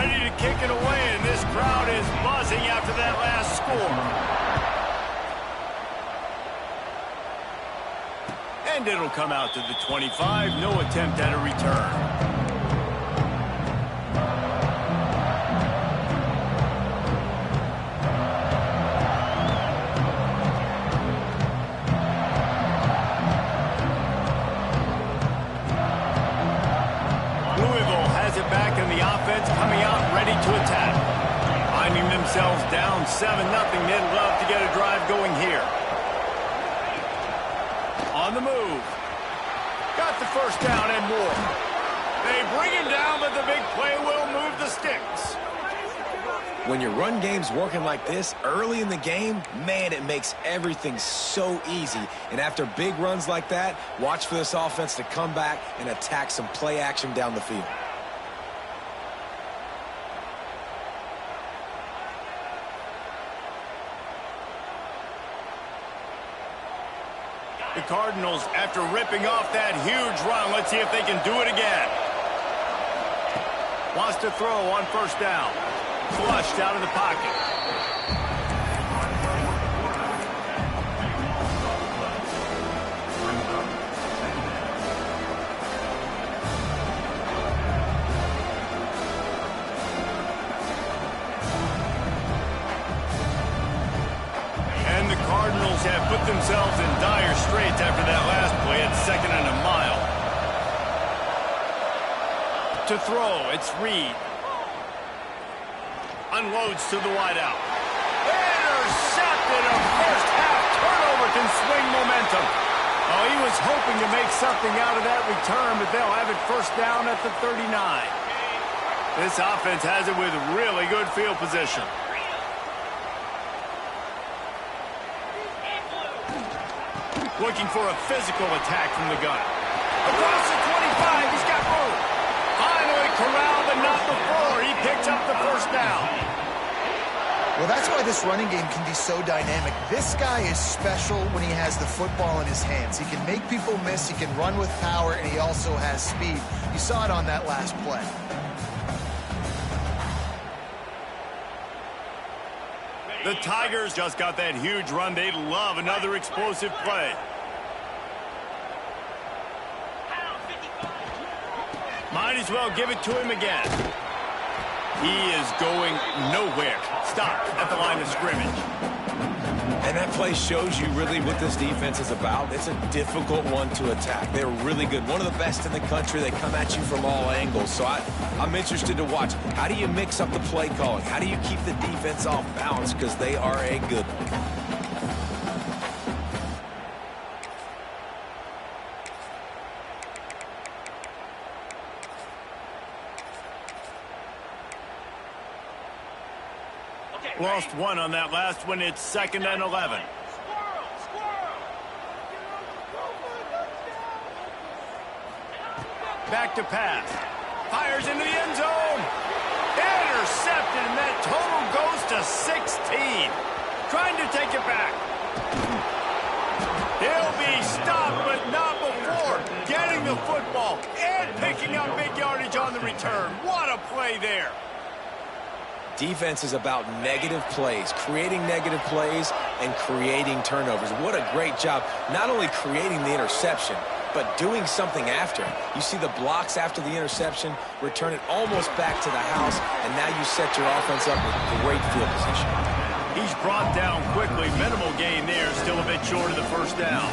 ready to kick it away, and this crowd is buzzing after that last score. And it'll come out to the 25. No attempt at a return. Coming out ready to attack. Finding themselves down 7-0. They'd love to get a drive going here. On the move. Got the first down and more. They bring him down, but the big play will move the sticks. When your run game's working like this early in the game, man, it makes everything so easy. And after big runs like that, watch for this offense to come back and attack some play action down the field. The Cardinals, after ripping off that huge run, let's see if they can do it again. Wants to throw on first down. Flushed out of the pocket. And the Cardinals have put themselves in dire straits after that last play at 2nd and a mile. To throw, it's Reed. Unloads to the wideout. Intercepted. A first half turnover can swing momentum. Oh, he was hoping to make something out of that return, but they'll have it first down at the 39. This offense has it with really good field position. Looking for a physical attack from the gun. Across the 25, he's got room. Finally corralled, but not before. He picks up the first down. Well, that's why this running game can be so dynamic. This guy is special when he has the football in his hands. He can make people miss, he can run with power, and he also has speed. You saw it on that last play. The Tigers just got that huge run. They love another explosive play. Might as well give it to him again. He is going nowhere. Stopped at the line of scrimmage. And that play shows you really what this defense is about. It's a difficult one to attack. They're really good. One of the best in the country. They come at you from all angles. So I'm interested to watch. How do you mix up the play calling? How do you keep the defense off balance? Because they are a good one. Lost one on that last one. It's 2nd and 11. Back to pass. Fires into the end zone. Intercepted, and that total goes to 16. Trying to take it back. He'll be stopped, but not before getting the football and picking up big yardage on the return. What a play there. Defense is about negative plays, creating negative plays and creating turnovers. What a great job, not only creating the interception, but doing something after. You see the blocks after the interception, return it almost back to the house, and now you set your offense up with great field position. He's brought down quickly. Minimal gain there, still a bit short of the first down.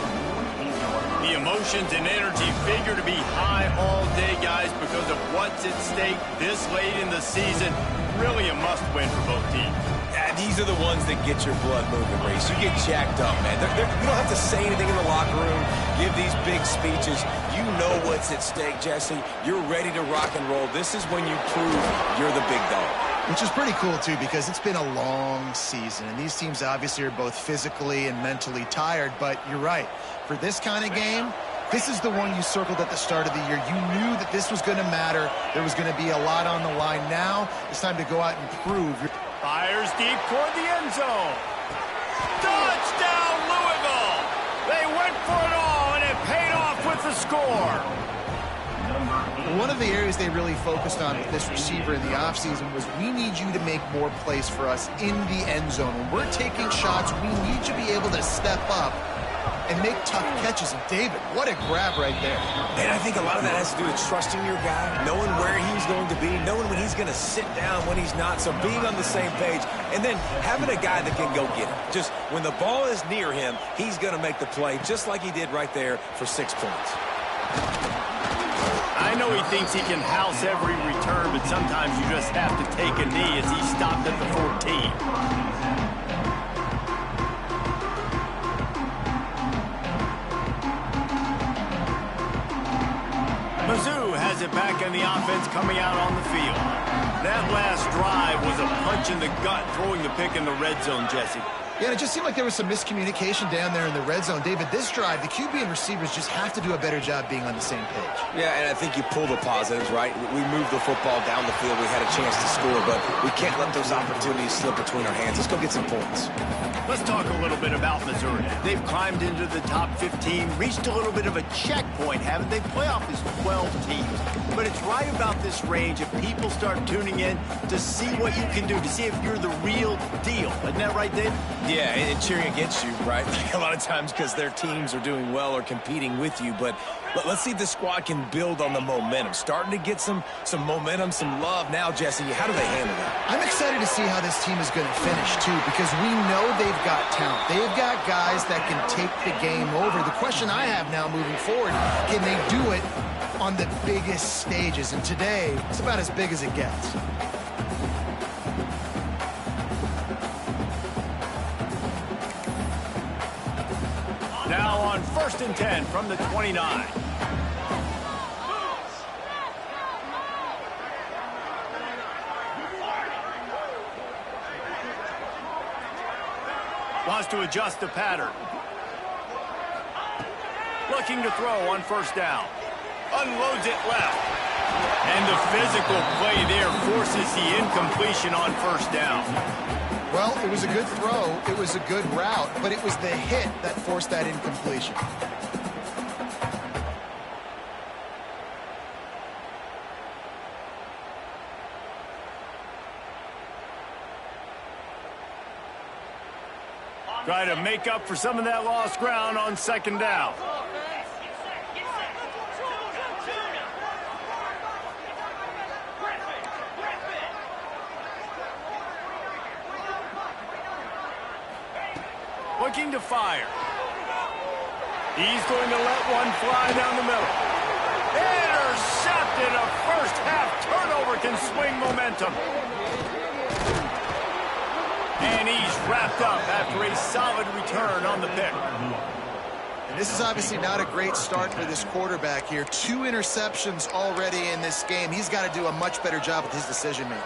The emotions and energy figure to be high all day, guys, because of what's at stake this late in the season. Really a must-win for both teams. Yeah, these are the ones that get your blood moving, Reese. You get jacked up, man. You don't have to say anything in the locker room, give these big speeches. You know what's at stake, Jesse. You're ready to rock and roll. This is when you prove you're the big dog. Which is pretty cool, too, because it's been a long season, and these teams obviously are both physically and mentally tired, but you're right. For this kind of game, this is the one you circled at the start of the year. You knew that this was going to matter. There was going to be a lot on the line. Now it's time to go out and prove. Fires deep toward the end zone. Touchdown, Louisville! They went for it all, and it paid off with the score. One of the areas they really focused on with this receiver in the offseason was we need you to make more plays for us in the end zone. When we're taking shots, we need you to be able to step up and make tough catches. And David, what a grab right there. And I think a lot of that has to do with trusting your guy, knowing where he's going to be, knowing when he's going to sit down, when he's not. So being on the same page, and then having a guy that can go get it. Just when the ball is near him, he's going to make the play, just like he did right there for 6 points. I know he thinks he can house every return, but sometimes you just have to take a knee as he stopped at the 14. Mizzou has it back in the offense coming out on the field. That last drive was a punch in the gut, throwing the pick in the red zone, Jesse. Yeah, and it just seemed like there was some miscommunication down there in the red zone. David, this drive, the QB and receivers just have to do a better job being on the same page. Yeah, and I think you pull the positives, right? We moved the football down the field. We had a chance to score, but we can't let those opportunities slip between our hands. Let's go get some points. Let's talk a little bit about Missouri. They've climbed into the top 15, reached a little bit of a checkpoint, haven't they? Playoff is 12 teams. But it's right about this range if people start tuning in to see what you can do, to see if you're the real deal. Isn't that right, Dave? Yeah, and cheering against you, right? Like a lot of times because their teams are doing well or competing with you. But let's see if the squad can build on the momentum. Starting to get some momentum, some love now, Jesse. How do they handle that? I'm excited to see how this team is going to finish, too, because we know they've got talent. They've got guys that can take the game over. The question I have now moving forward, can they do it on the biggest stages? And today, it's about as big as it gets. Now on 1st and 10 from the 29. Wants to adjust the pattern. Looking to throw on 1st down. Unloads it left. And the physical play there forces the incompletion on 1st down. Well, it was a good throw. It was a good route, but it was the hit that forced that incompletion. Try to make up for some of that lost ground on 2nd down. Looking to fire. He's going to let one fly down the middle. Intercepted. A first half turnover can swing momentum. And he's wrapped up after a solid return on the pick. And this is obviously not a great start for this quarterback here. 2 interceptions already in this game. He's got to do a much better job with his decision-making.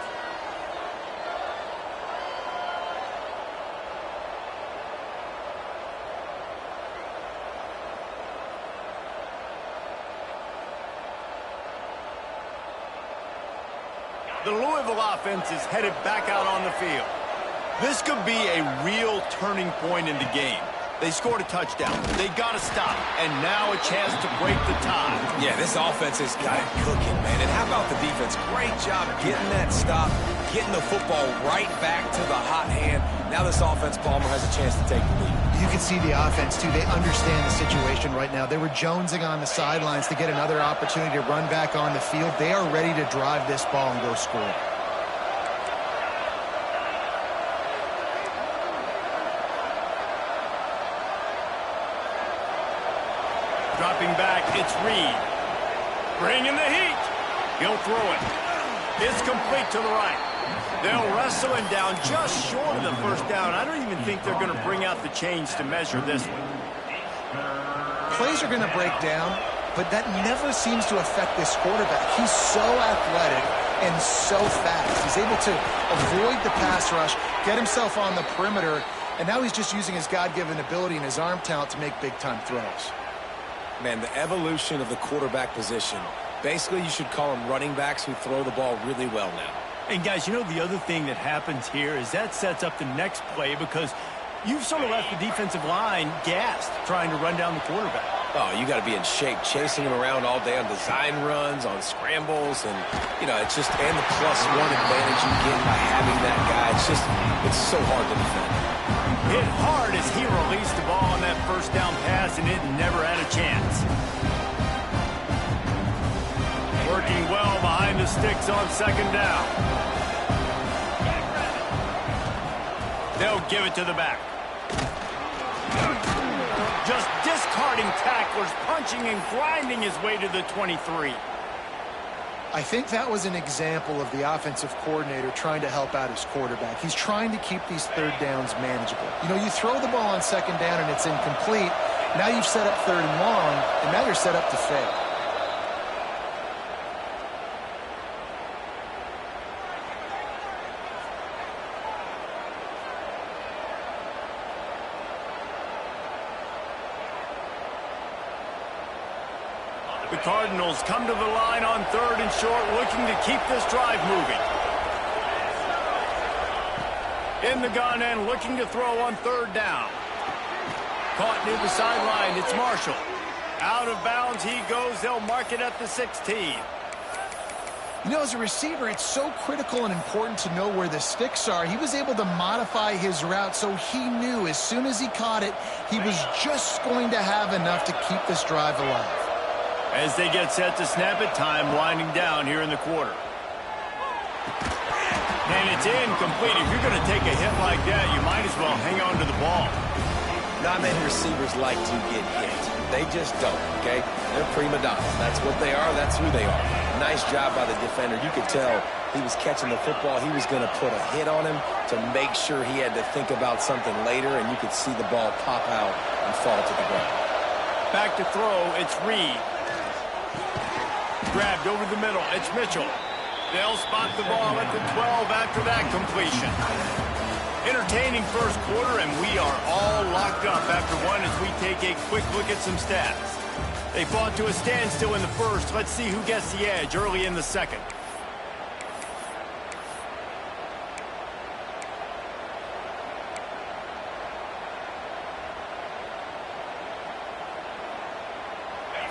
The Louisville offense is headed back out on the field. This could be a real turning point in the game. They scored a touchdown. They got to stop. And now a chance to break the tie. Yeah, this offense has got it cooking, man. And how about the defense? Great job getting that stop, getting the football right back to the hot hand. Now this offense, Palmer, has a chance to take the lead. You can see the offense, too. They understand the situation right now. They were jonesing on the sidelines to get another opportunity to run back on the field. They are ready to drive this ball and go score. Dropping back, it's Reed. Bringing the heat. He'll throw it. It's complete to the right. They'll wrestle him down just short of the 1st down. I don't even think they're going to bring out the chains to measure this one. Plays are going to break down, but that never seems to affect this quarterback. He's so athletic and so fast. He's able to avoid the pass rush, get himself on the perimeter, and now he's just using his God-given ability and his arm talent to make big-time throws. Man, the evolution of the quarterback position. Basically, you should call them running backs who throw the ball really well now. And guys, you know the other thing that happens here is that sets up the next play because you've sort of left the defensive line gassed trying to run down the quarterback. Oh, you got to be in shape, chasing him around all day on design runs, on scrambles, and, it's just, and the +1 advantage you get by having that guy. It's so hard to defend. Hit hard as he released the ball on that first down pass, and it never had a chance. Working well behind the sticks on second down. They'll give it to the back. Just discarding tacklers, punching and grinding his way to the 23. I think that was an example of the offensive coordinator trying to help out his quarterback. He's trying to keep these third downs manageable. You throw the ball on second down and it's incomplete. Now you've set up third and long, and now you're set up to fail. The Cardinals come to the line on third and short, looking to keep this drive moving. In the gun and looking to throw on third down. Caught near the sideline, it's Marshall. Out of bounds he goes, they'll mark it at the 16. As a receiver, it's so critical and important to know where the sticks are. He was able to modify his route so he knew as soon as he caught it, he was just going to have enough to keep this drive alive. As they get set to snap it, time winding down here in the quarter. And it's incomplete. If you're going to take a hit like that, you might as well hang on to the ball. Not many receivers like to get hit. They just don't, okay? They're prima donnas. That's what they are. That's who they are. Nice job by the defender. You could tell he was catching the football. He was going to put a hit on him to make sure he had to think about something later, and you could see the ball pop out and fall to the ground. Back to throw, it's Reed. Grabbed over the middle, it's Mitchell. They'll spot the ball at the 12 after that completion. Entertaining first quarter, and we are all locked up after one as we take a quick look at some stats. They fought to a standstill in the first. Let's see who gets the edge early in the second.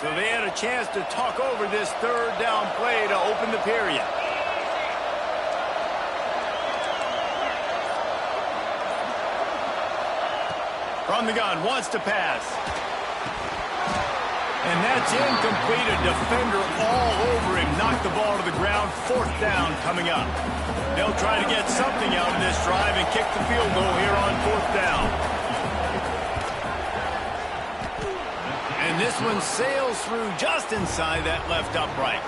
So they had a chance to talk over this third down play to open the period. From the gun, wants to pass. And that's incomplete. A defender all over him. Knocked the ball to the ground. Fourth down coming up. They'll try to get something out of this drive and kick the field goal here on fourth down. And this one sails through just inside that left upright.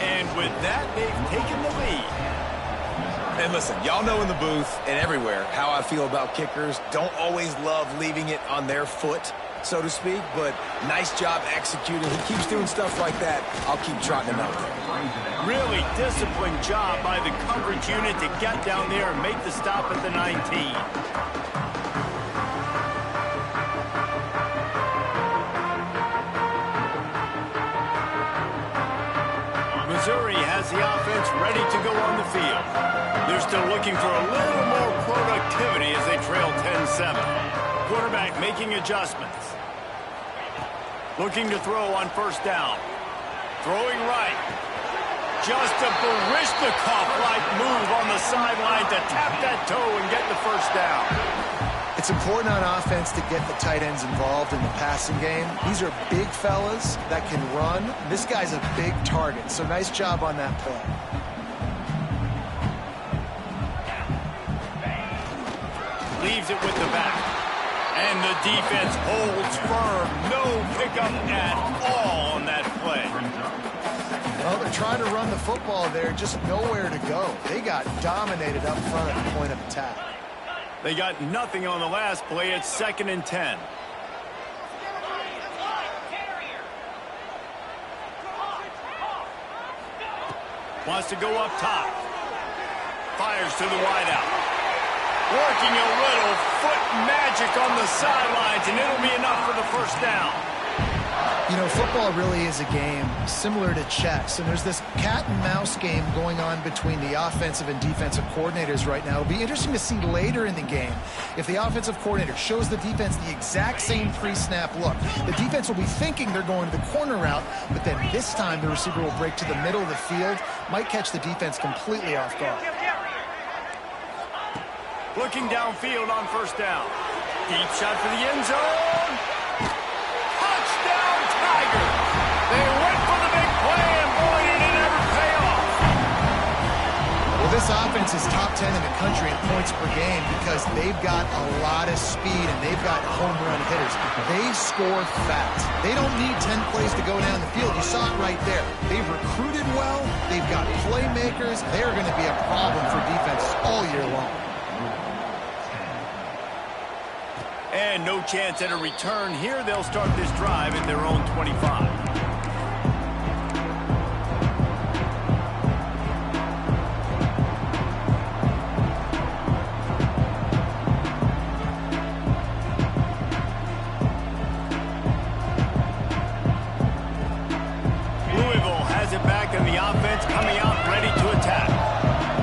And with that, they've taken the lead. And listen, y'all know in the booth and everywhere how I feel about kickers. Don't always love leaving it on their foot, so to speak, but nice job executing. He keeps doing stuff like that. I'll keep trotting him out there. Really disciplined job by the coverage unit to get down there and make the stop at the 19. Missouri has the offense ready to go on the field. They're still looking for a little more productivity as they trail 10-7. Quarterback making adjustments. Looking to throw on first down. Throwing right. Just a Barishnikov-like move on the sideline to tap that toe and get the first down. It's important on offense to get the tight ends involved in the passing game. These are big fellas that can run. This guy's a big target, so nice job on that play. Leaves it with the back. And the defense holds firm. No pickup at all on that play. Well, they're trying to run the football there, just nowhere to go. They got dominated up front at the point of attack. They got nothing on the last play. It's 2nd and 10. Wants to go up top. Fires to the wideout. Working a little foot magic on the sidelines, and it'll be enough for the first down. You know, football really is a game similar to chess, and there's this cat and mouse game going on between the offensive and defensive coordinators right now. It'll be interesting to see later in the game if the offensive coordinator shows the defense the exact same pre-snap look. The defense will be thinking they're going to the corner route, but then this time the receiver will break to the middle of the field, might catch the defense completely off guard. Looking downfield on first down. Deep shot for the end zone. Touchdown, Tigers! They went for the big play, and boy, did it ever pay off. Well, this offense is top 10 in the country in points per game because they've got a lot of speed and they've got home run hitters. They score fast. They don't need 10 plays to go down the field. You saw it right there. They've recruited well. They've got playmakers. They're going to be a problem for defenses all year long. And no chance at a return here. They'll start this drive at their own 25. Louisville has it back in the offense, coming out ready to attack.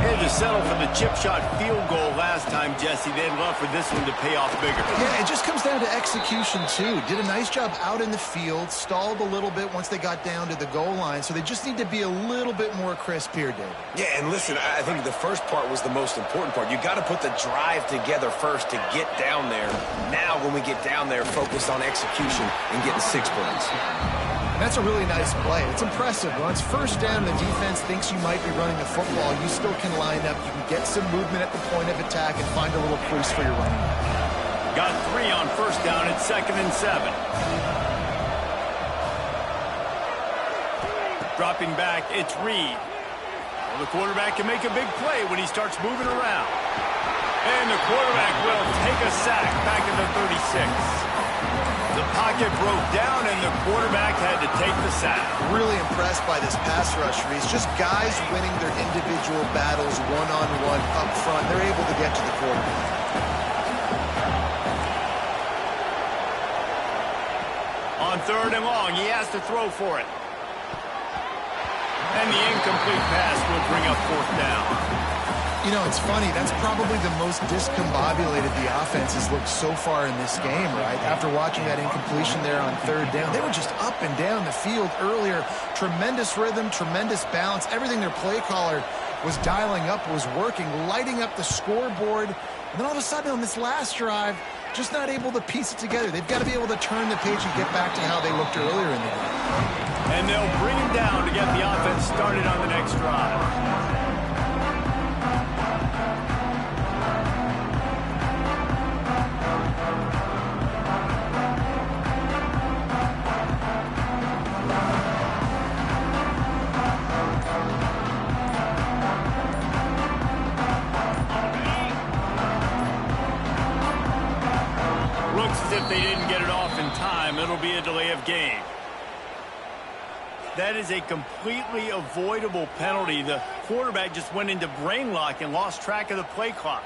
Had to settle for the chip shot field goal last time, Jesse. They'd love for this one to pay off bigger. Yeah, it just comes down to execution, too. Did a nice job out in the field, stalled a little bit once they got down to the goal line, so they just need to be a little bit more crisp here, David. Yeah, and listen, I think the first part was the most important part. You got to put the drive together first to get down there. Now, when we get down there, focus on execution and getting 6 points. That's a really nice play. It's impressive. Once first down, the defense thinks you might be running the football. You still can line up. You can get some movement at the point of attack and find a little crease for your running back. Got 3 on first down at 2nd and 7. Dropping back, it's Reed. Well, the quarterback can make a big play when he starts moving around. And the quarterback will take a sack back at the 36. The pocket broke down, and the quarterback had to take the sack. Really impressed by this pass rush, Reese. Just guys winning their individual battles one-on-one up front. They're able to get to the quarterback. On 3rd and long, he has to throw for it. And the incomplete pass will bring up 4th down. You know, it's funny. That's probably the most discombobulated the offense has looked so far in this game, right? After watching that incompletion there on 3rd down, they were just up and down the field earlier. Tremendous rhythm, tremendous balance. Everything their play caller was dialing up was working, lighting up the scoreboard. And then all of a sudden on this last drive, just not able to piece it together. They've got to be able to turn the page and get back to how they looked earlier in the game. And they'll bring him down to get the offense started on the next drive. If they didn't get it off in time, it'll be a delay of game. That is a completely avoidable penalty. The quarterback just went into brain lock and lost track of the play clock.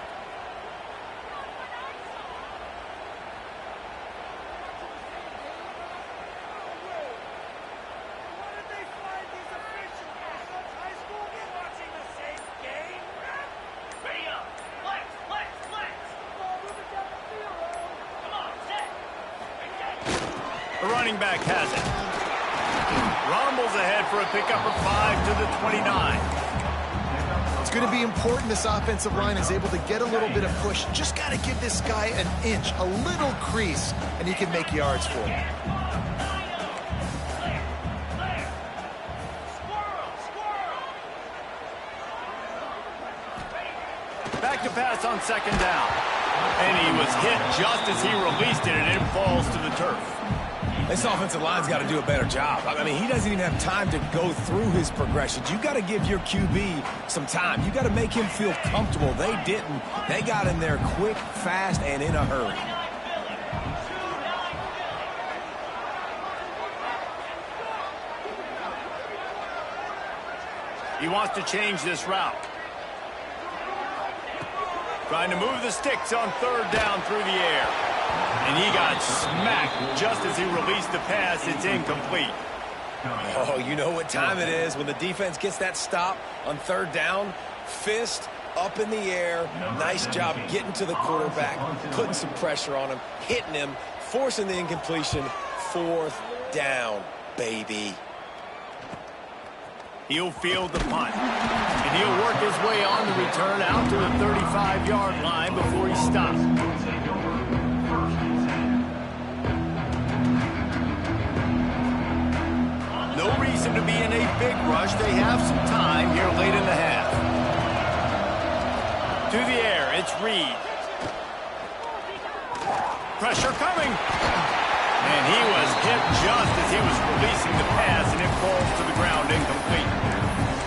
The running back has it. Rumbles ahead for a pickup of 5 to the 29. It's going to be important this offensive line is able to get a little bit of push. Just got to give this guy an inch, a little crease, and he can make yards for him. Back to pass on 2nd down. And he was hit just as he released it, and it falls to the turf. This offensive line's got to do a better job. I mean, he doesn't even have time to go through his progressions. You got to give your QB some time. You got to make him feel comfortable. They didn't. They got in there quick, fast, and in a hurry. He wants to change this route. Trying to move the sticks on 3rd down through the air. And he got smacked just as he released the pass. It's incomplete. Oh, you know what time it is when the defense gets that stop on third down. Fist up in the air. Nice job getting to the quarterback, putting some pressure on him, hitting him, forcing the incompletion. Fourth down, baby. He'll field the punt. And he'll work his way on the return out to the 35-yard line before he stops. No reason to be in a big rush. They have some time here late in the half. To the air, it's Reed. Pressure coming. And he was hit just as he was releasing the pass, and it falls to the ground incomplete.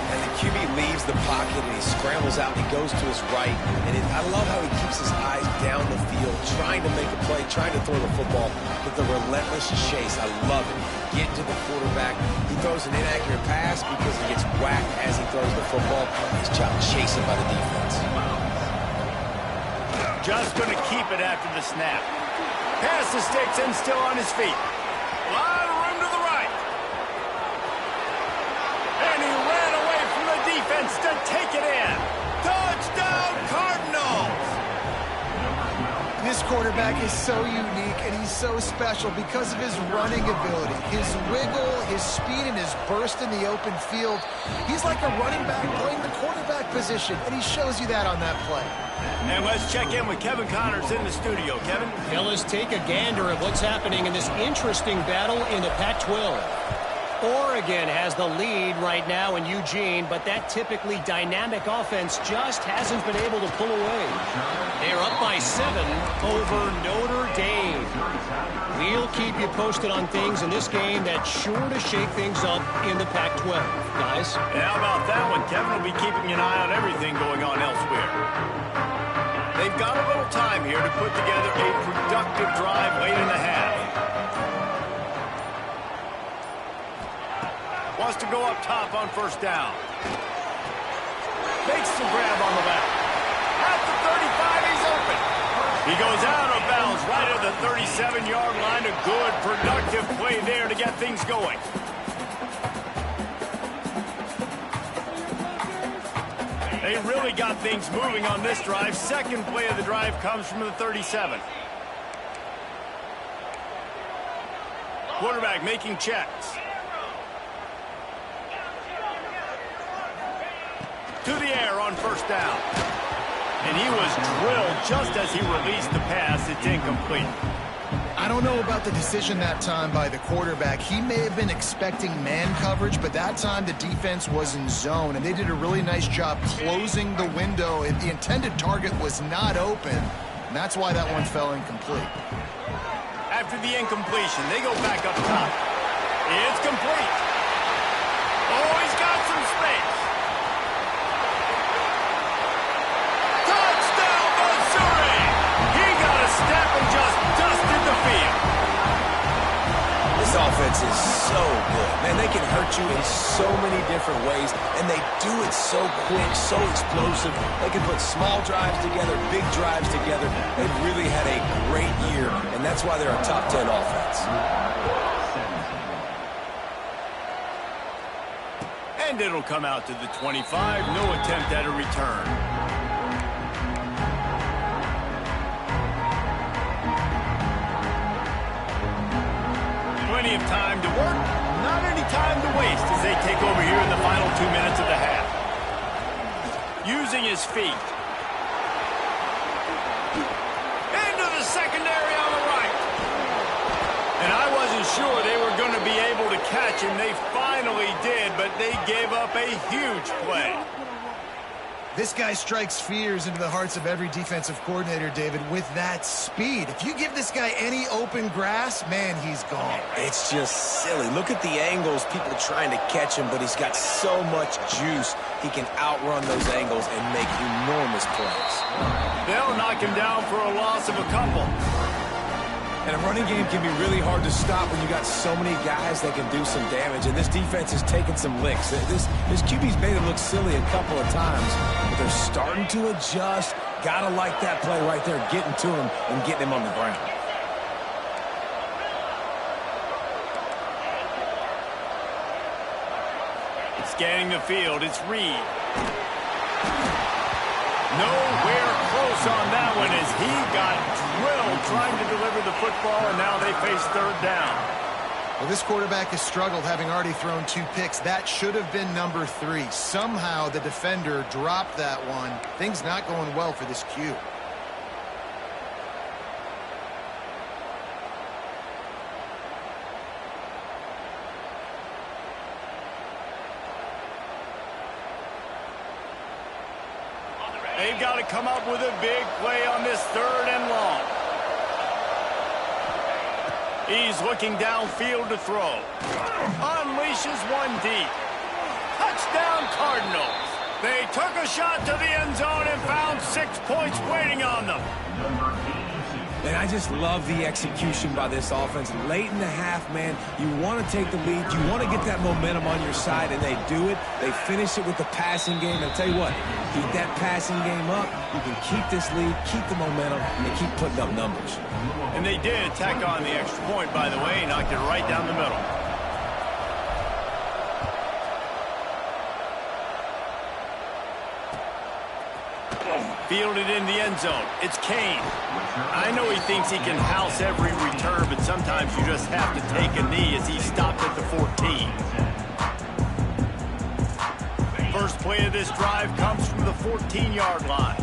And the QB leaves the pocket, and he scrambles out, and he goes to his right. And I love how he keeps his eyes down the field, trying to make a play, trying to throw the football, but the relentless chase, I love it. Get to the quarterback. He throws an inaccurate pass because he gets whacked as he throws the football. His job chasing by the defense. Just going to keep it after the snap. Pass the sticks and still on his feet. A lot of room to the right. And he ran away from the defense to take it in. Touchdown, Cardinals! This quarterback is so unique and he's so special because of his running ability, his wiggle, his speed, and his burst in the open field. He's like a running back playing the quarterback position, and he shows you that on that play. And let's check in with Kevin Connors in the studio. Kevin? Fellas, take a gander at what's happening in this interesting battle in the Pac-12. Oregon has the lead right now in Eugene, but that typically dynamic offense just hasn't been able to pull away. They're up by 7 over Notre Dame. We'll keep you posted on things in this game that's sure to shake things up in the Pac-12. Guys? And how about that one? Kevin will be keeping an eye on everything going on elsewhere. They've got a little time here to put together a productive drive late in the half. Wants to go up top on first down. Makes the grab on the left. At the 35, he's open. He goes out of bounds right at the 37-yard line. A good, productive play there to get things going. They really got things moving on this drive. Second play of the drive comes from the 37. Quarterback making checks. To the air on first down. And he was drilled just as he released the pass. It's incomplete. I don't know about the decision that time by the quarterback. He may have been expecting man coverage, but that time the defense was in zone, and they did a really nice job closing the window. The intended target was not open, and that's why that one fell incomplete. After the incompletion, they go back up top. It's complete. Oh, he's got some space. Touchdown, Missouri! He got a step and just dusted the field. This offense is so good. Man, they can hurt you in so many different ways, and they do it so quick, so explosive. They can put small drives together, big drives together. They've really had a great year, and that's why they're a top 10 offense. And it'll come out to the 25. No attempt at a return. Plenty of time to work, not any time to waste as they take over here in the final 2 minutes of the half. Using his feet. Into the secondary on the right. And I wasn't sure they were going to be able to catch him. They finally did, but they gave up a huge play. This guy strikes fears into the hearts of every defensive coordinator, David, with that speed. If you give this guy any open grass, man, he's gone. It's just silly. Look at the angles, people trying to catch him, but he's got so much juice. He can outrun those angles and make enormous plays. They'll knock him down for a loss of a couple. And a running game can be really hard to stop when you got so many guys that can do some damage. And this defense is taking some licks. This QB's made it look silly a couple of times, but they're starting to adjust. Gotta like that play right there, getting to him and getting him on the ground. Scanning the field, it's Reed. Nowhere close on that one as he got drilled trying to deliver the football, and now they face third down. Well, this quarterback has struggled, having already thrown 2 picks. That should have been number 3. Somehow the defender dropped that one. Things not going well for this Q. They've got to come up with a big play on this third and long. He's looking downfield to throw. Unleashes one deep. Touchdown Cardinals. They took a shot to the end zone and found 6 points waiting on them. And I just love the execution by this offense. Late in the half, man, you want to take the lead. You want to get that momentum on your side, and they do it. They finish it with the passing game. I'll tell you what, keep that passing game up. You can keep this lead, keep the momentum, and keep putting up numbers. And they did tack on the extra point, by the way, knocked it right down the middle. Fielded in the end zone. It's Kane. I know he thinks he can house every return, but sometimes you just have to take a knee as he stopped at the 14. First play of this drive comes from the 14-yard line.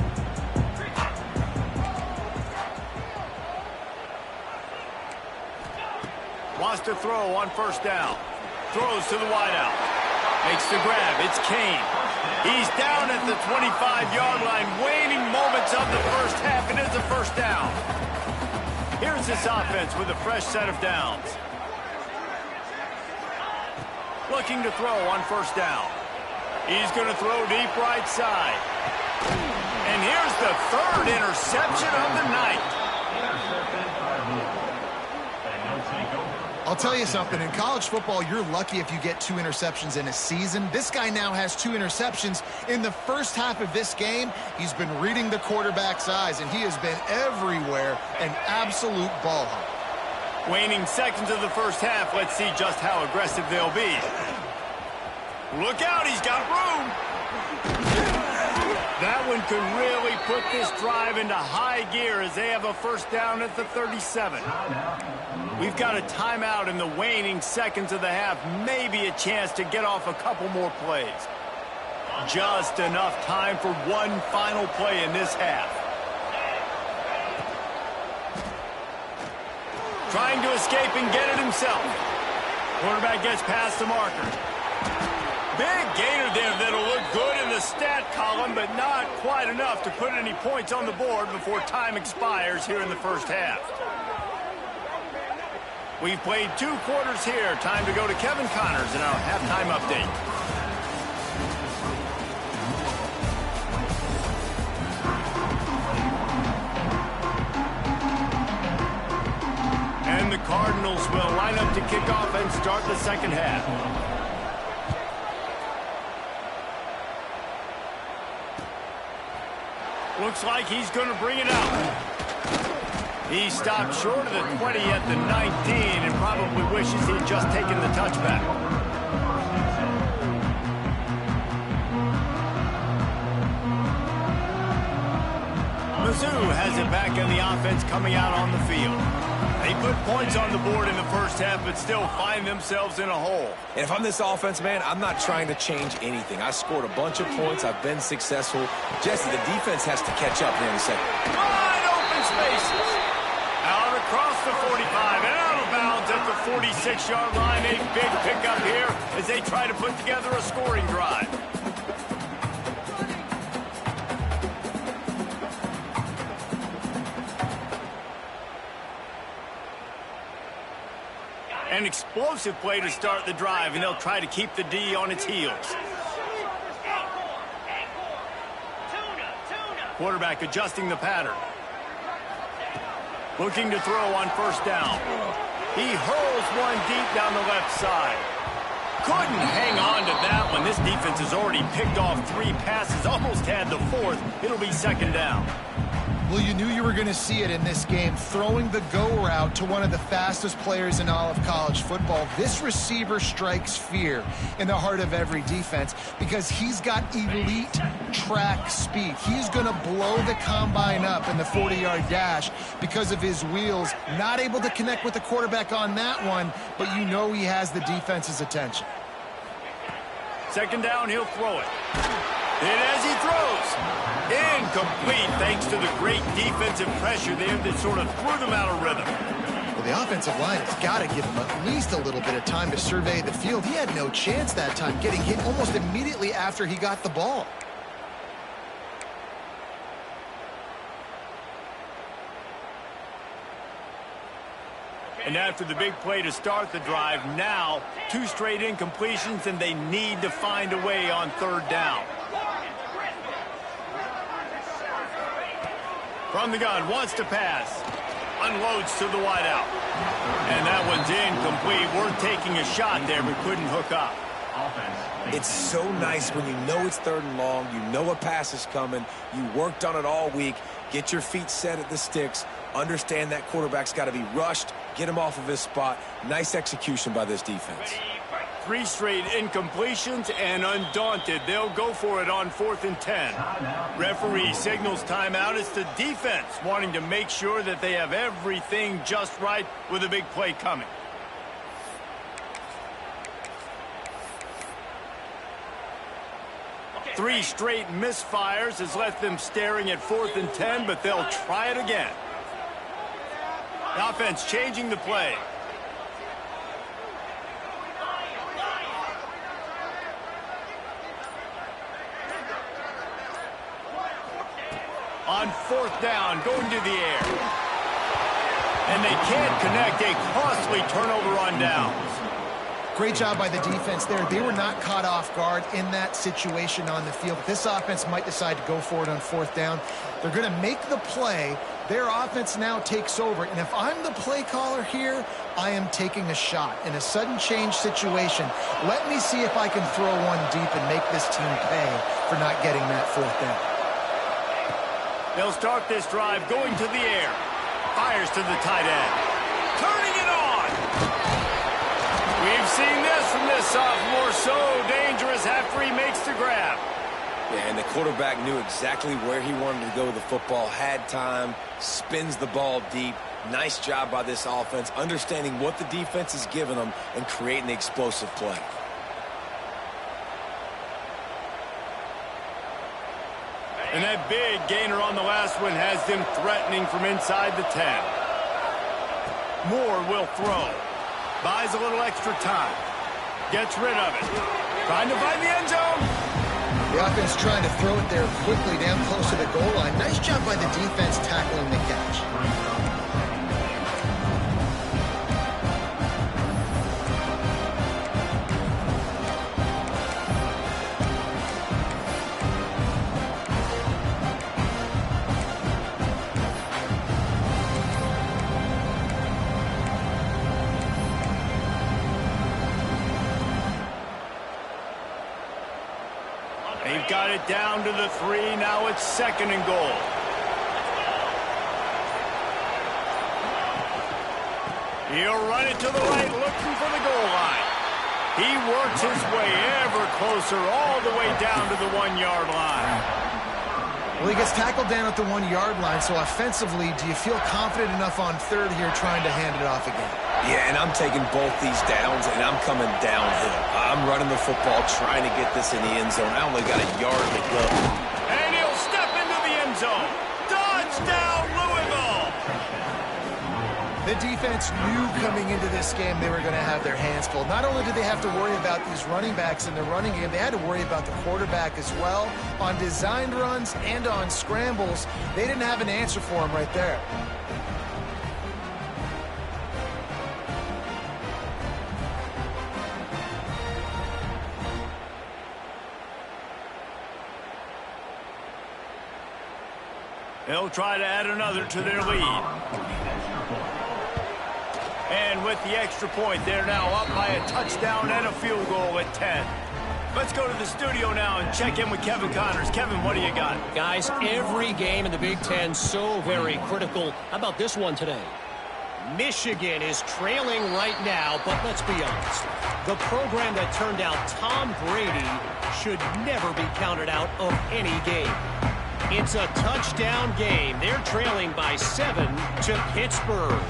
Wants to throw on first down. Throws to the wideout. Makes the grab. It's Kane. He's down at the 25-yard line. Waning moments of the first half. It is a first down. Here's this offense with a fresh set of downs. Looking to throw on first down. He's going to throw deep right side. And here's the third interception of the night. I'll tell you something, in college football, you're lucky if you get 2 interceptions in a season. This guy now has 2 interceptions. In the first half of this game, he's been reading the quarterback's eyes, and he has been everywhere, an absolute ball hawk. Waning seconds of the first half. Let's see just how aggressive they'll be. Look out, he's got room. That one could really put this drive into high gear as they have a first down at the 37. We've got a timeout in the waning seconds of the half. Maybe a chance to get off a couple more plays. Just enough time for one final play in this half. Trying to escape and get it himself. Quarterback gets past the marker. Big gainer there that'll look good in the stat column, but not quite enough to put any points on the board before time expires here in the first half. We've played 2 quarters here. Time to go to Kevin Connors in our halftime update. And the Cardinals will line up to kick off and start the second half. Looks like he's going to bring it out. He stopped short of the 20 at the 19 and probably wishes he had just taken the touchback. Mizzou has it back in the offense coming out on the field. They put points on the board in the first half, but still find themselves in a hole. And if I'm this offense, man, I'm not trying to change anything. I scored a bunch of points. I've been successful. Jesse, the defense has to catch up here in a second. Wide open spaces. Out across the 45 and out of bounds at the 46-yard line. A big pickup here as they try to put together a scoring drive. An explosive play to start the drive, and they'll try to keep the D on its heels. Quarterback adjusting the pattern. Looking to throw on first down. He hurls one deep down the left side. Couldn't hang on to that one. This defense has already picked off 3 passes, almost had the 4th. It'll be second down. Well, you knew you were going to see it in this game, throwing the go route to one of the fastest players in all of college football. This receiver strikes fear in the heart of every defense because he's got elite track speed. He's going to blow the combine up in the 40-yard dash because of his wheels. Not able to connect with the quarterback on that one, but you know he has the defense's attention. Second down, he'll throw it. And as he throws, incomplete thanks to the great defensive pressure there that sort of threw them out of rhythm. Well, the offensive line has got to give him at least a little bit of time to survey the field. He had no chance that time, getting hit almost immediately after he got the ball. And after the big play to start the drive, now 2 straight incompletions, and they need to find a way on third down. From the gun, wants to pass. Unloads to the wideout. And that one's incomplete. Worth taking a shot there, but couldn't hook up. It's so nice when you know it's third and long, you know a pass is coming, you worked on it all week, get your feet set at the sticks, understand that quarterback's got to be rushed, get him off of his spot. Nice execution by this defense. 3 straight incompletions, and undaunted, they'll go for it on 4th and 10. Referee signals timeout. It's the defense wanting to make sure that they have everything just right with a big play coming. Three straight misfires has left them staring at 4th and 10, but they'll try it again. The offense changing the play. On 4th down, going to the air. And they can't connect. A costly turnover on downs. Great job by the defense there. They were not caught off guard in that situation on the field. This offense might decide to go for it on 4th down. They're going to make the play. Their offense now takes over. And if I'm the play caller here, I am taking a shot. In a sudden change situation, let me see if I can throw one deep and make this team pay for not getting that 4th down. They'll start this drive going to the air. Fires to the tight end. Turning it on. We've seen this from this sophomore. So dangerous after he makes the grab. Yeah, and the quarterback knew exactly where he wanted to go with the football, had time, spins the ball deep. Nice job by this offense, understanding what the defense is giving them and creating the explosive play. And that big gainer on the last one has them threatening from inside the 10. Moore will throw. Buys a little extra time. Gets rid of it. Trying to find the end zone. The offense trying to throw it there quickly down close to the goal line. Nice job by the defense tackling the catch. They've got it down to the 3. Now it's 2nd and goal. He'll run it to the right, looking for the goal line. He works his way ever closer, all the way down to the 1-yard line. Well, he gets tackled down at the 1-yard line, so offensively, do you feel confident enough on 3rd here trying to hand it off again? Yeah, and I'm taking both these downs, and I'm coming downhill. I'm running the football, trying to get this in the end zone. I only got a yard to go. And he'll step into the end zone. Touchdown, Louisville! The defense knew coming into this game they were going to have their hands full. Not only did they have to worry about these running backs in the running game, they had to worry about the quarterback as well. On designed runs and on scrambles, they didn't have an answer for him right there. They'll try to add another to their lead. And with the extra point, they're now up by a touchdown and a field goal at 10. Let's go to the studio now and check in with Kevin Connors. Kevin, what do you got? Guys, every game in the Big Ten so very critical. How about this one today? Michigan is trailing right now, but let's be honest. The program that turned out Tom Brady should never be counted out of any game. It's a touchdown game. They're trailing by 7 to Pittsburgh.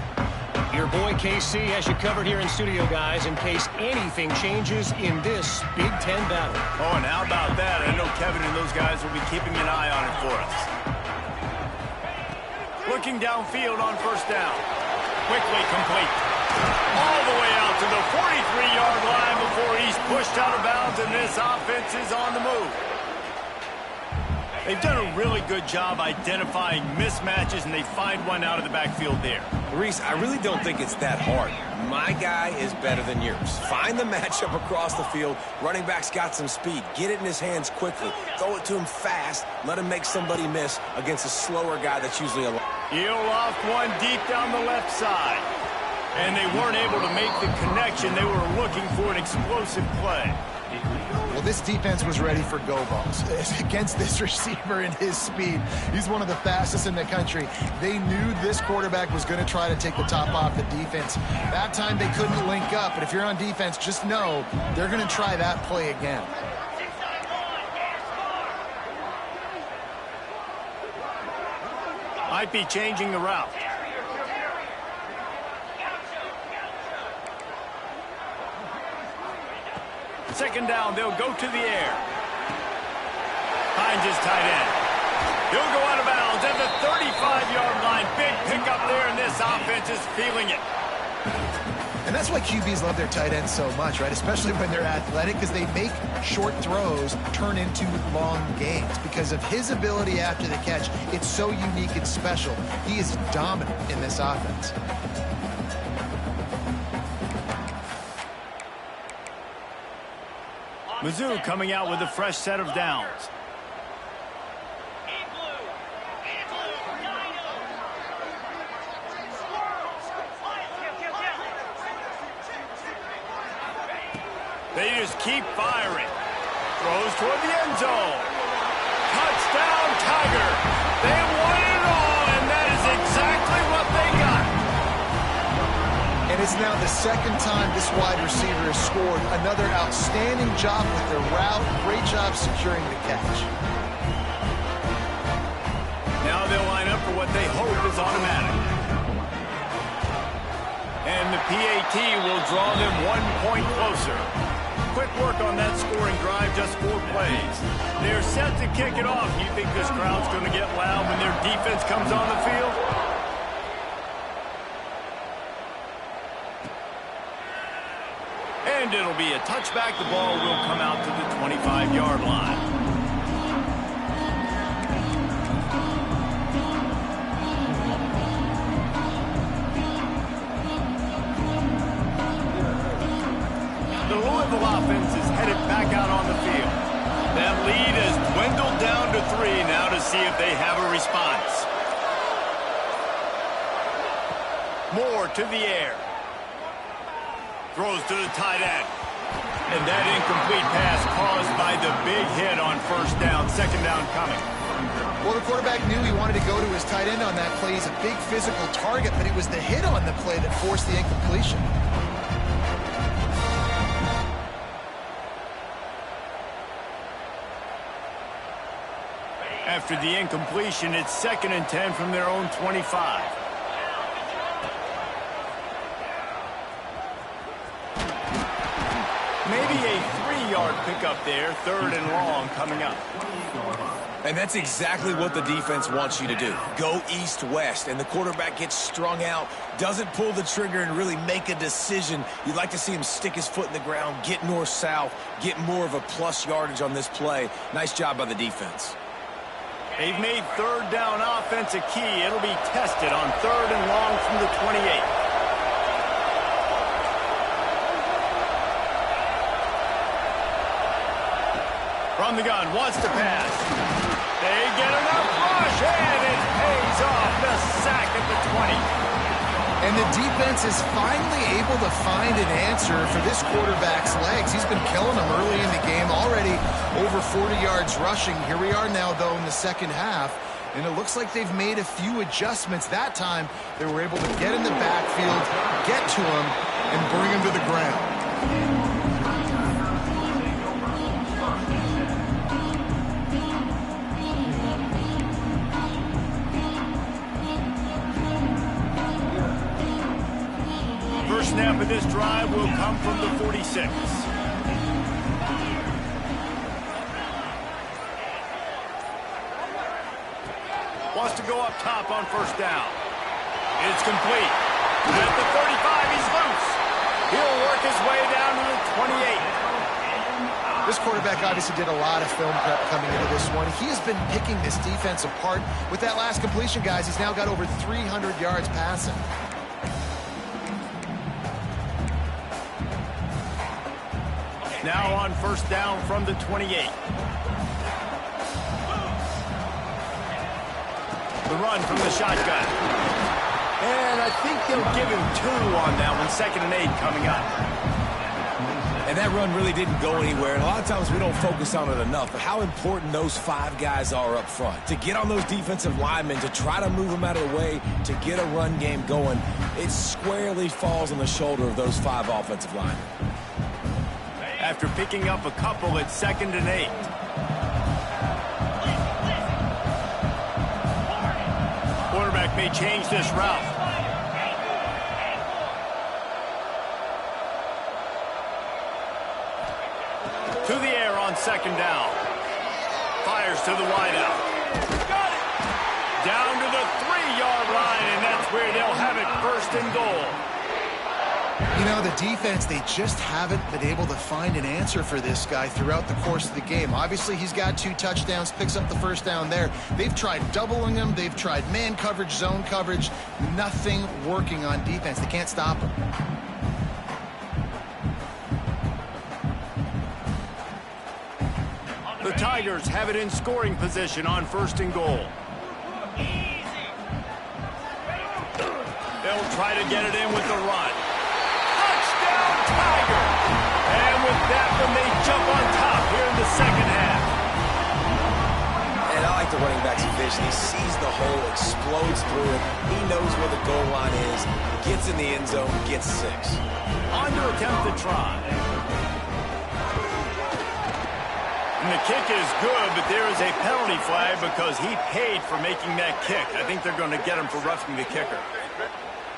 Your boy KC has you covered here in studio, guys, in case anything changes in this Big Ten battle. Oh, and how about that? I know Kevin and those guys will be keeping an eye on it for us. Looking downfield on first down. Quickly complete. All the way out to the 43-yard line before he's pushed out of bounds, and this offense is on the move. They've done a really good job identifying mismatches, and they find one out of the backfield there. Reese, I really don't think it's that hard. My guy is better than yours. Find the matchup across the field. Running back's got some speed. Get it in his hands quickly. Throw it to him fast. Let him make somebody miss against a slower guy that's usually a... He'll off one deep down the left side. And they weren't able to make the connection. They were looking for an explosive play. Well, this defense was ready for go balls against this receiver and his speed. He's one of the fastest in the country. They knew this quarterback was going to try to take the top off the defense. That time they couldn't link up, but if you're on defense, just know they're going to try that play again. Might be changing the route. Second down, they'll go to the air. Finds his tight end. He'll go out of bounds at the 35-yard line. Big pickup there, and this offense is feeling it. And that's why QBs love their tight ends so much, right? Especially when they're athletic, because they make short throws turn into long gains. Because of his ability after the catch, it's so unique and special. He is dominant in this offense. Mizzou coming out with a fresh set of downs. They just keep firing. Throws toward the end zone. Touchdown, Tiger. They won it all, and that is exactly what they got. And it's now the second time this wide receiver has scored. Another outstanding job with their route. Great job securing the catch. Now they'll line up for what they hope is automatic. And the PAT will draw them 1 point closer. Quick work on that scoring drive, just 4 plays. They're set to kick it off. You think this crowd's going to get loud when their defense comes on the field? And it'll be a touchback. The ball will come out to the 25-yard line. The Louisville offense is headed back out on the field. That lead has dwindled down to 3 now to see if they have a response. Moore to the air. Throws to the tight end. And that incomplete pass caused by the big hit on first down. Second down coming. Well, the quarterback knew he wanted to go to his tight end on that play. He's a big physical target, but it was the hit on the play that forced the incompletion. After the incompletion, it's 2nd and 10 from their own 25. Maybe a 3-yard pickup there, 3rd and long coming up. And that's exactly what the defense wants you to do. Go east-west, and the quarterback gets strung out, doesn't pull the trigger and really make a decision. You'd like to see him stick his foot in the ground, get north-south, get more of a plus yardage on this play. Nice job by the defense. They've made 3rd down offense a key. It'll be tested on 3rd and long from the 28. From the gun, wants to pass. They get enough rush, and it pays off. The sack at the 20. And the defense is finally able to find an answer for this quarterback's legs. He's been killing them early in the game, already over 40 yards rushing. Here we are now, though, in the second half, and it looks like they've made a few adjustments. That time, they were able to get in the backfield, get to him, and bring him to the ground. First snap of this drive will come from the 46. Wants to go up top on first down. It's complete. At the 35, he's loose. He'll work his way down to the 28. This quarterback obviously did a lot of film prep coming into this one. He has been picking this defense apart. With that last completion, guys, he's now got over 300 yards passing. Now on first down from the 28. The run from the shotgun. And I think they'll give him 2 on that one. 2nd and 8 coming up. And that run really didn't go anywhere. And a lot of times we don't focus on it enough. But how important those 5 guys are up front. To get on those defensive linemen, to try to move them out of the way, to get a run game going, it squarely falls on the shoulder of those 5 offensive linemen. After picking up a couple at 2nd and 8. Quarterback may change this route. To the air on 2nd down. Fires to the wideout. Got it! Down to the 3-yard line, and that's where they'll have it, 1st and goal. You know, the defense, they just haven't been able to find an answer for this guy throughout the course of the game. Obviously, he's got 2 touchdowns, picks up the first down there. They've tried doubling him. They've tried man coverage, zone coverage. Nothing working on defense. They can't stop him. The Tigers have it in scoring position on 1st and goal. They'll try to get it in with the run. Tiger. And with that one, they jump on top here in the 2nd half. And I like the running back's vision. He sees the hole, explodes through it. He knows where the goal line is, gets in the end zone, gets 6. On to attempt the try. And the kick is good, but there is a penalty flag because he paid for making that kick. I think they're going to get him for roughing the kicker.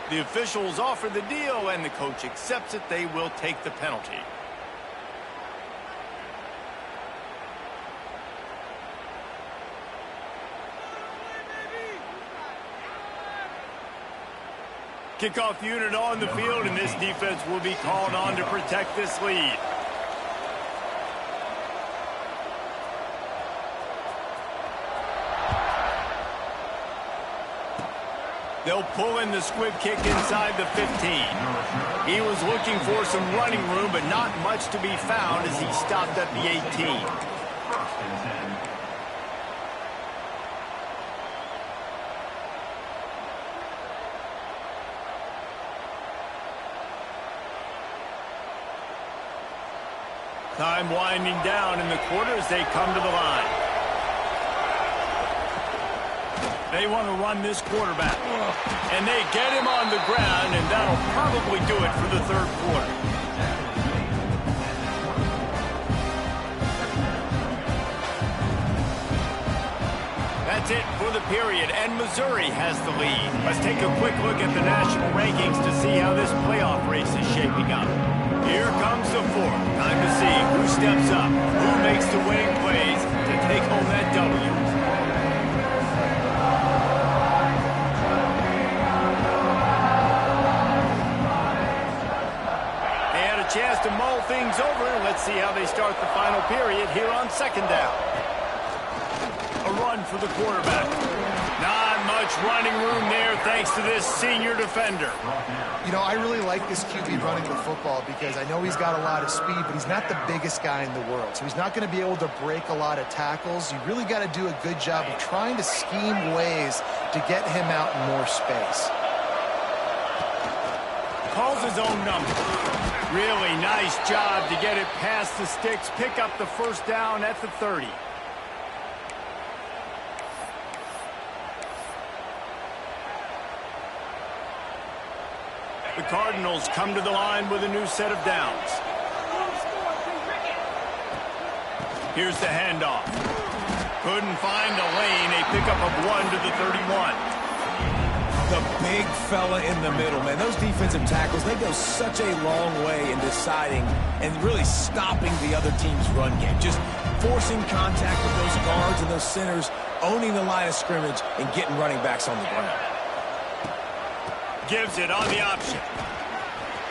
The officials offer the deal, and the coach accepts it. They will take the penalty. Kickoff unit on the field, and this defense will be called on to protect this lead. They'll pull in the squib kick inside the 15. He was looking for some running room, but not much to be found as he stopped at the 18. Time winding down in the quarter as they come to the line. They want to run this quarterback. And they get him on the ground, and that'll probably do it for the 3rd quarter. That's it for the period, and Missouri has the lead. Let's take a quick look at the national rankings to see how this playoff race is shaping up. Here comes the 4th. Time to see who steps up, who makes the winning plays to take home that W. Chance to mull things over. Let's see how they start the final period here on 2nd down. A run for the quarterback. Not much running room there thanks to this senior defender. You know, I really like this QB running the football because I know he's got a lot of speed, but he's not the biggest guy in the world. So he's not going to be able to break a lot of tackles. You really got to do a good job of trying to scheme ways to get him out in more space. calls his own number. Really nice job to get it past the sticks, pick up the first down at the 30. The Cardinals come to the line with a new set of downs. Here's the handoff. Couldn't find a lane. A pickup of 1 to the 31. The big fella in the middle, man. Those defensive tackles, they go such a long way in deciding and really stopping the other team's run game. Just forcing contact with those guards and those centers, owning the line of scrimmage, and getting running backs on the ground. Gives it on the option.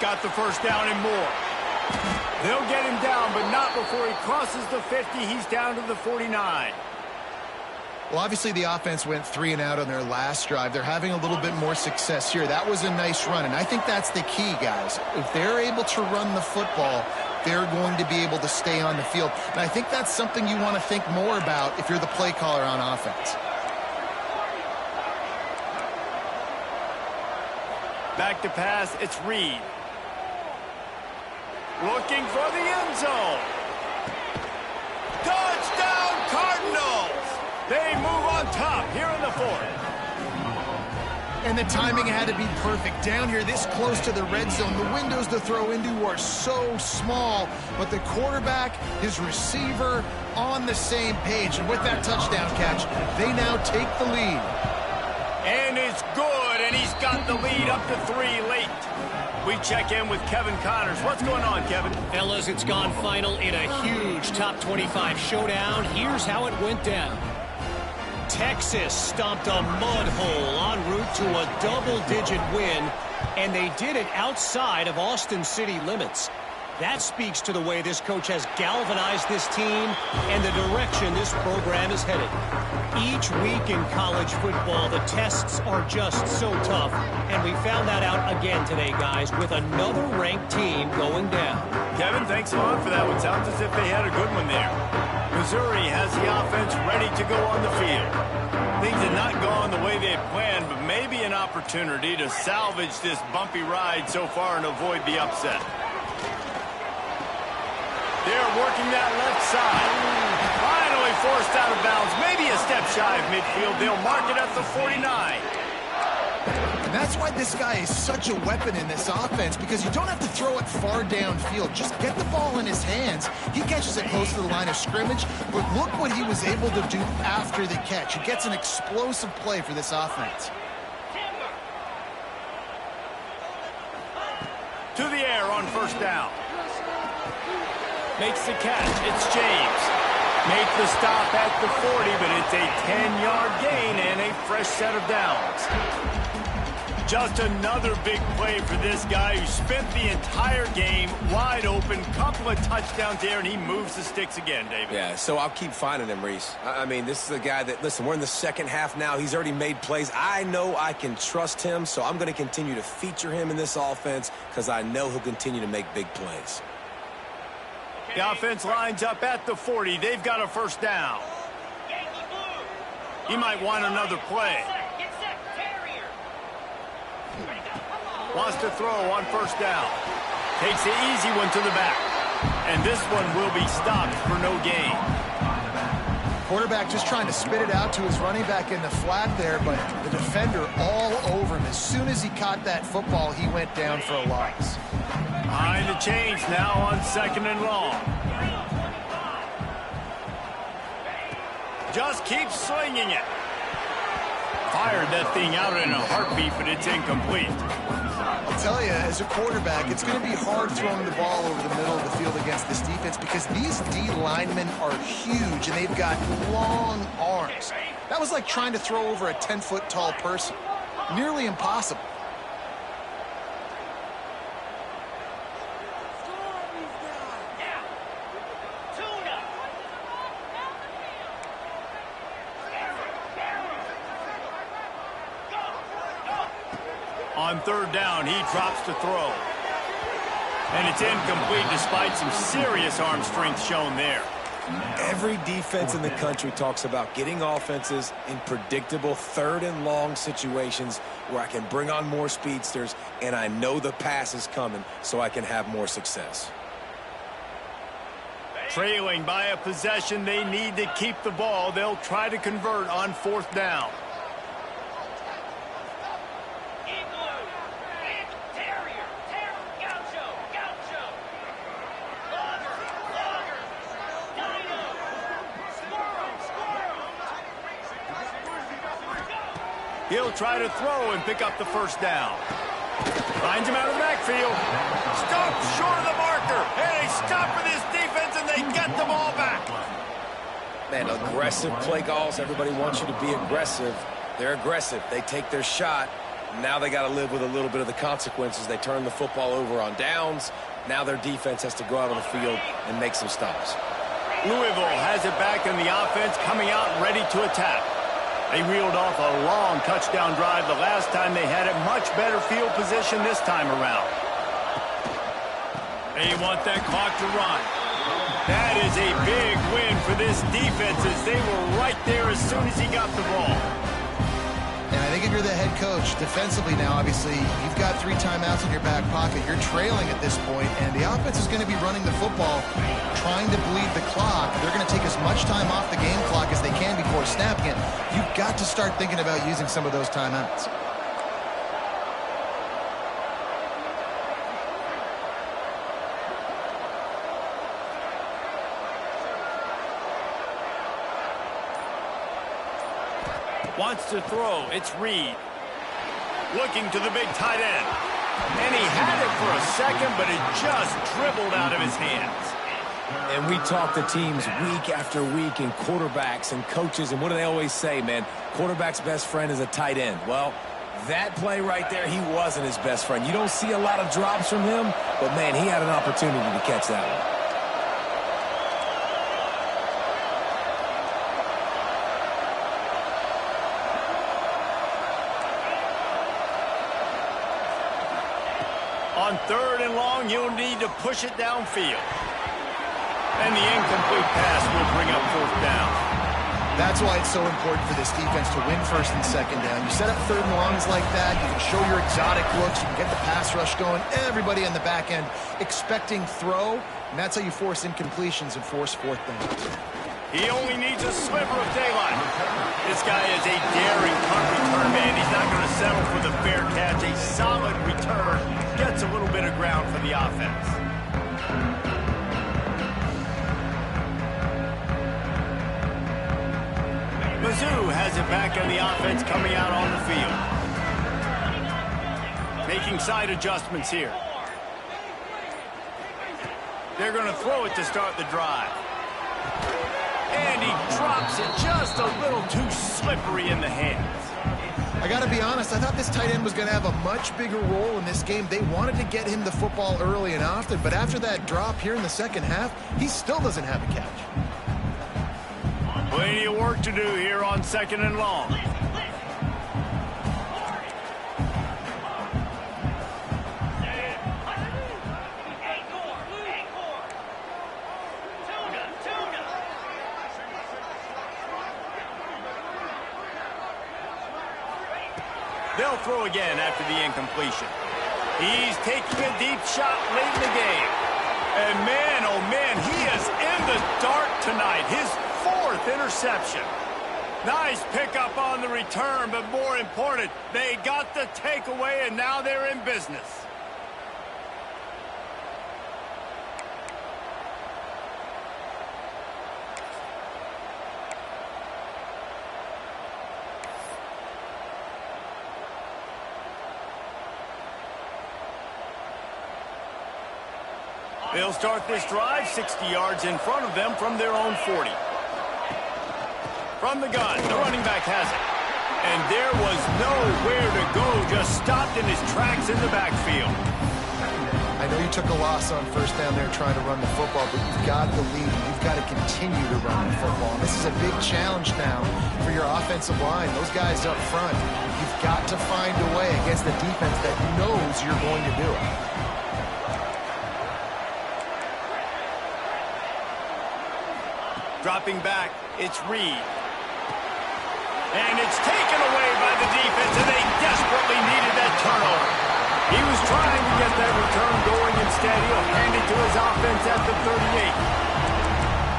Got the first down and more. They'll get him down, but not before he crosses the 50. He's down to the 49. Well, obviously the offense went 3 and out on their last drive. They're having a little bit more success here. That was a nice run, and I think that's the key, guys. If they're able to run the football, they're going to be able to stay on the field. And I think that's something you want to think more about if you're the play caller on offense. Back to pass, it's Reed. Looking for the end zone. Touchdown, Cardinals! They move on top here in the 4th. And the timing had to be perfect. Down here this close to the red zone, the windows to throw into are so small, but the quarterback, his receiver, on the same page. And with that touchdown catch, they now take the lead. And it's good, and he's got the lead up to 3 late. We check in with Kevin Connors. What's going on, Kevin? Fellas, it's gone final in a huge top 25 showdown. Here's how it went down. Texas stomped a mud hole en route to a double-digit win, and they did it outside of Austin city limits. That speaks to the way this coach has galvanized this team and the direction this program is headed. Each week in college football, the tests are just so tough, and we found that out again today, guys, with another ranked team going down. Kevin, thanks a lot for that one. Sounds as if they had a good one there. Missouri has the offense ready to go on the field. Things had not gone the way they had planned, but maybe an opportunity to salvage this bumpy ride so far and avoid the upset. They're working that left side. Finally forced out of bounds. Maybe a step shy of midfield. They'll mark it at the 49. And that's why this guy is such a weapon in this offense, because you don't have to throw it far downfield. Just get the ball in his hands. He catches it close to the line of scrimmage, but look what he was able to do after the catch. He gets an explosive play for this offense. To the air on first down. Makes the catch. It's James. Make the stop at the 40, but it's a 10-yard gain and a fresh set of downs. Just another big play for this guy who spent the entire game wide open. Couple of touchdowns there, and he moves the sticks again, David. Yeah, so I'll keep finding him, Reese. I mean, this is a guy that, listen, we're in the second half now. He's already made plays. I know I can trust him, so I'm going to continue to feature him in this offense because I know he'll continue to make big plays. The offense lines up at the 40. They've got a first down. He might want another play. Wants to throw on first down. Takes the easy one to the back. And this one will be stopped for no gain. Quarterback just trying to spit it out to his running back in the flat there, but the defender all over him. As soon as he caught that football, he went down for a loss. Behind the chains now on second and long. Just keeps slinging it. Fired that thing out in a heartbeat, but it's incomplete. I'll tell you, as a quarterback, it's going to be hard throwing the ball over the middle of the field against this defense because these D linemen are huge and they've got long arms. That was like trying to throw over a 10-foot tall person. Nearly impossible. On third down, he drops to throw. And it's incomplete despite some serious arm strength shown there. Every defense in the country talks about getting offenses in predictable third and long situations where I can bring on more speedsters and I know the pass is coming so I can have more success. Trailing by a possession, they need to keep the ball. They'll try to convert on 4th down. He'll try to throw and pick up the 1st down. Finds him out of the backfield. Stopped short of the marker. And they stop for this defense, and they get the ball back. Man, aggressive play calls. Everybody wants you to be aggressive. They're aggressive. They take their shot. Now they got to live with a little bit of the consequences. They turn the football over on downs. Now their defense has to go out on the field and make some stops. Louisville has it back in the offense, coming out ready to attack. They reeled off a long touchdown drive the last time they had it. Much better field position this time around. They want that clock to run. That is a big win for this defense as they were right there as soon as he got the ball. And I think if you're the head coach, defensively now, obviously, you've got 3 timeouts in your back pocket. You're trailing at this point, and the offense is going to be running the football, trying to bleed the clock. They're going to take as much time off the game clock as they can before snapping it. You've got to start thinking about using some of those timeouts. Wants to throw. It's Reed. Looking to the big tight end. And he had it for a second, but it just dribbled out of his hands. And we talk to teams week after week and quarterbacks and coaches, and what do they always say, man? Quarterback's best friend is a tight end. Well, that play right there, he wasn't his best friend. You don't see a lot of drops from him, but, man, he had an opportunity to catch that one. On 3rd and long, you'll need to push it downfield. And the incomplete pass will bring up 4th down. That's why it's so important for this defense to win 1st and 2nd down. You set up 3rd and longs like that, you can show your exotic looks, you can get the pass rush going, everybody on the back end expecting throw, and that's how you force incompletions and force 4th downs. He only needs a sliver of daylight. This guy is a daring punt return man. He's not going to settle for the fair catch. A solid return gets a little bit of ground for the offense. Mizzou has it back on the offense coming out on the field. Making side adjustments here. They're going to throw it to start the drive. And he drops it just a little too slippery in the hands. I got to be honest, I thought this tight end was going to have a much bigger role in this game. They wanted to get him the football early and often, but after that drop here in the 2nd half, he still doesn't have a catch. Plenty of work to do here on 2nd and long. They'll throw again after the incompletion. He's taking a deep shot late in the game. And man, oh man, he is in the dark tonight. His 4th interception. Nice pickup on the return, but more important, they got the takeaway, and now they're in business. They'll start this drive 60 yards in front of them from their own 40. From the gun, the running back has it. And there was nowhere to go, just stopped in his tracks in the backfield. I know you took a loss on 1st down there trying to run the football, but you've got the lead. You've got to continue to run the football. And this is a big challenge now for your offensive line. Those guys up front, you've got to find a way against the defense that knows you're going to do it. Dropping back, it's Reed. And it's taken away by the defense, and they desperately needed that turnover. He was trying to get that return going. Instead, he'll hand it to his offense at the 38.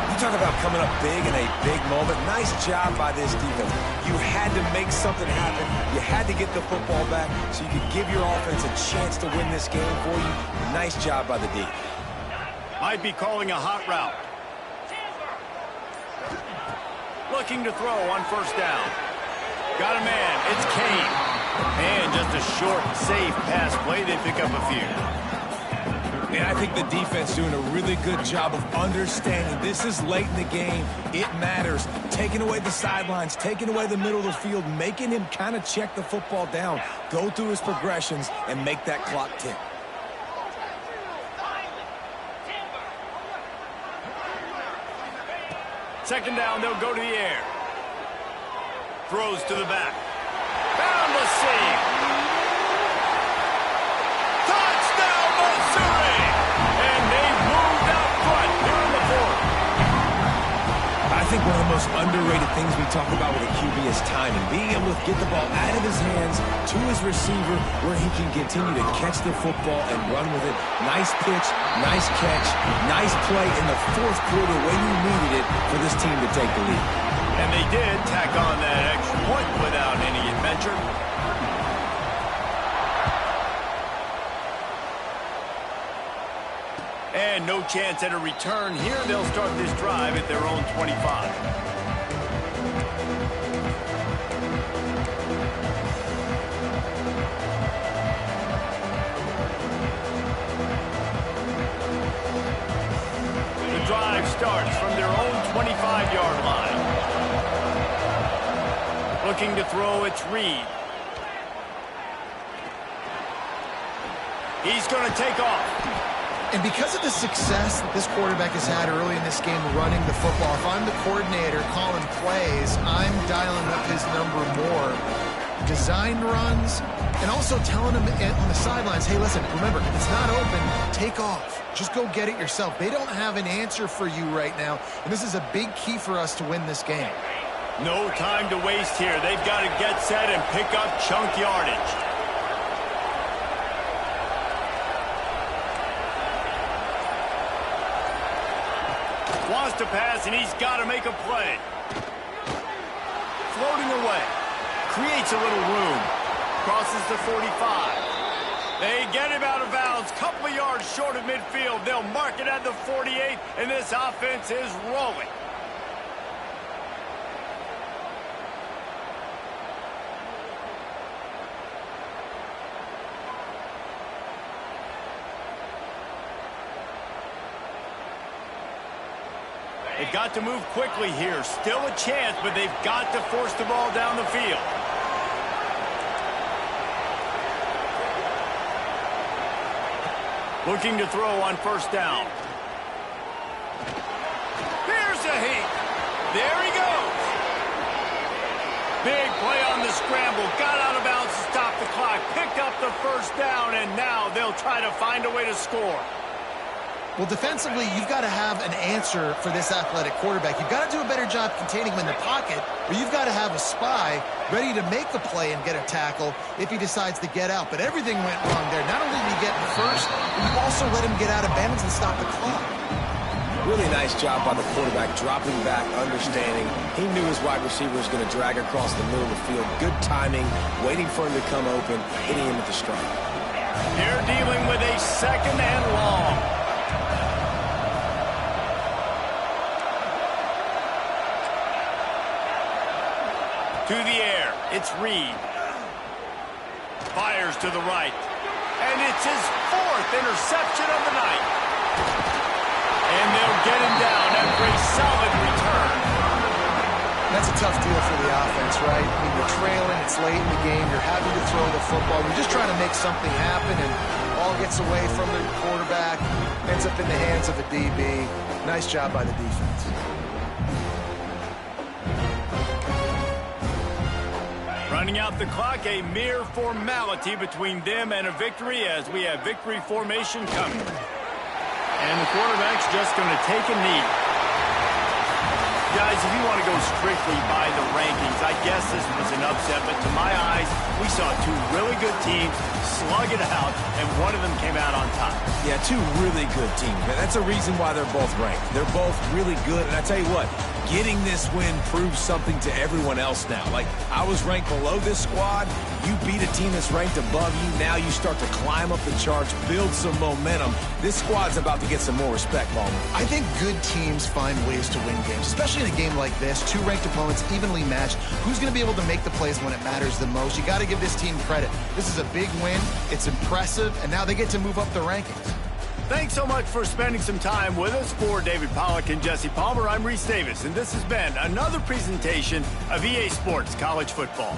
You talk about coming up big in a big moment. Nice job by this defense. You had to make something happen. You had to get the football back so you could give your offense a chance to win this game for you. Nice job by the D. Might be calling a hot route. Looking to throw on first down. Got a man. It's Kane. And just a short, safe pass play. They pick up a few. And I think the defense doing a really good job of understanding this is late in the game. It matters. Taking away the sidelines, taking away the middle of the field, making him kind of check the football down, go through his progressions, and make that clock tick. Second down, they'll go to the air. Throws to the back. Found the seam. Touchdown, Missouri! And they've moved out front here in the fourth. I think one of the most underrated things we talk about with a QB is timing. Being able to get the ball out of his hands to his receiver where he can continue to catch the football and run with it. Nice pitch, nice catch, nice play in the fourth quarter when you needed it for this team to take the lead. And they did tack on that extra point without any adventure. And no chance at a return here. They'll start this drive at their own 25. The drive starts from their own 25-yard line. Looking to throw, it's Reed. He's going to take off. And because of the success that this quarterback has had early in this game running the football, if I'm the coordinator calling plays, I'm dialing up his number more. Design runs, and also telling him on the sidelines, hey, listen, remember, if it's not open, take off. Just go get it yourself. They don't have an answer for you right now, and this is a big key for us to win this game. No time to waste here. They've got to get set and pick up chunk yardage. Wants to pass, and he's got to make a play. Floating away. Creates a little room. Crosses the 45. They get him out of bounds. Couple of yards short of midfield. They'll mark it at the 48, and this offense is rolling. They've got to move quickly here. Still a chance, but they've got to force the ball down the field. Looking to throw on first down. Here's a heat. There he goes. Big play on the scramble. Got out of bounds to stop the clock. Picked up the first down, and now they'll try to find a way to score. Well, defensively, you've got to have an answer for this athletic quarterback. You've got to do a better job containing him in the pocket, or you've got to have a spy ready to make the play and get a tackle if he decides to get out. But everything went wrong there. Not only did you get him first, but you also let him get out of bounds and stop the clock. Really nice job by the quarterback, dropping back, understanding. He knew his wide receiver was going to drag across the middle of the field. Good timing, waiting for him to come open, hitting him with the strike. They're dealing with a second and long. To the air, it's Reed. Fires to the right. And it's his fourth interception of the night. And they'll get him down after a solid return. That's a tough deal for the offense, right? I mean, you're trailing, it's late in the game, you're having to throw the football. You're just trying to make something happen, and ball gets away from the quarterback, ends up in the hands of a DB. Nice job by the defense. Running out the clock, a mere formality between them and a victory as we have victory formation coming. And the quarterback's just going to take a knee. guys, if you want to go strictly by the rankings, I guess this was an upset, but to my eyes, we saw two really good teams slug it out, and one of them came out on top. Yeah, two really good teams. Man, that's a reason why they're both ranked. They're both really good, and I tell you what, getting this win proves something to everyone else now. Like, I was ranked below this squad. You beat a team that's ranked above you. Now you start to climb up the charts, build some momentum. This squad's about to get some more respect, Ballmer. I think good teams find ways to win games, especially in a game like this. Two ranked opponents evenly matched. Who's going to be able to make the plays when it matters the most? You got to give this team credit. This is a big win. It's impressive, and now they get to move up the rankings. Thanks so much for spending some time with us. For David Pollack and Jesse Palmer, I'm Reese Davis, and this has been another presentation of EA Sports College Football.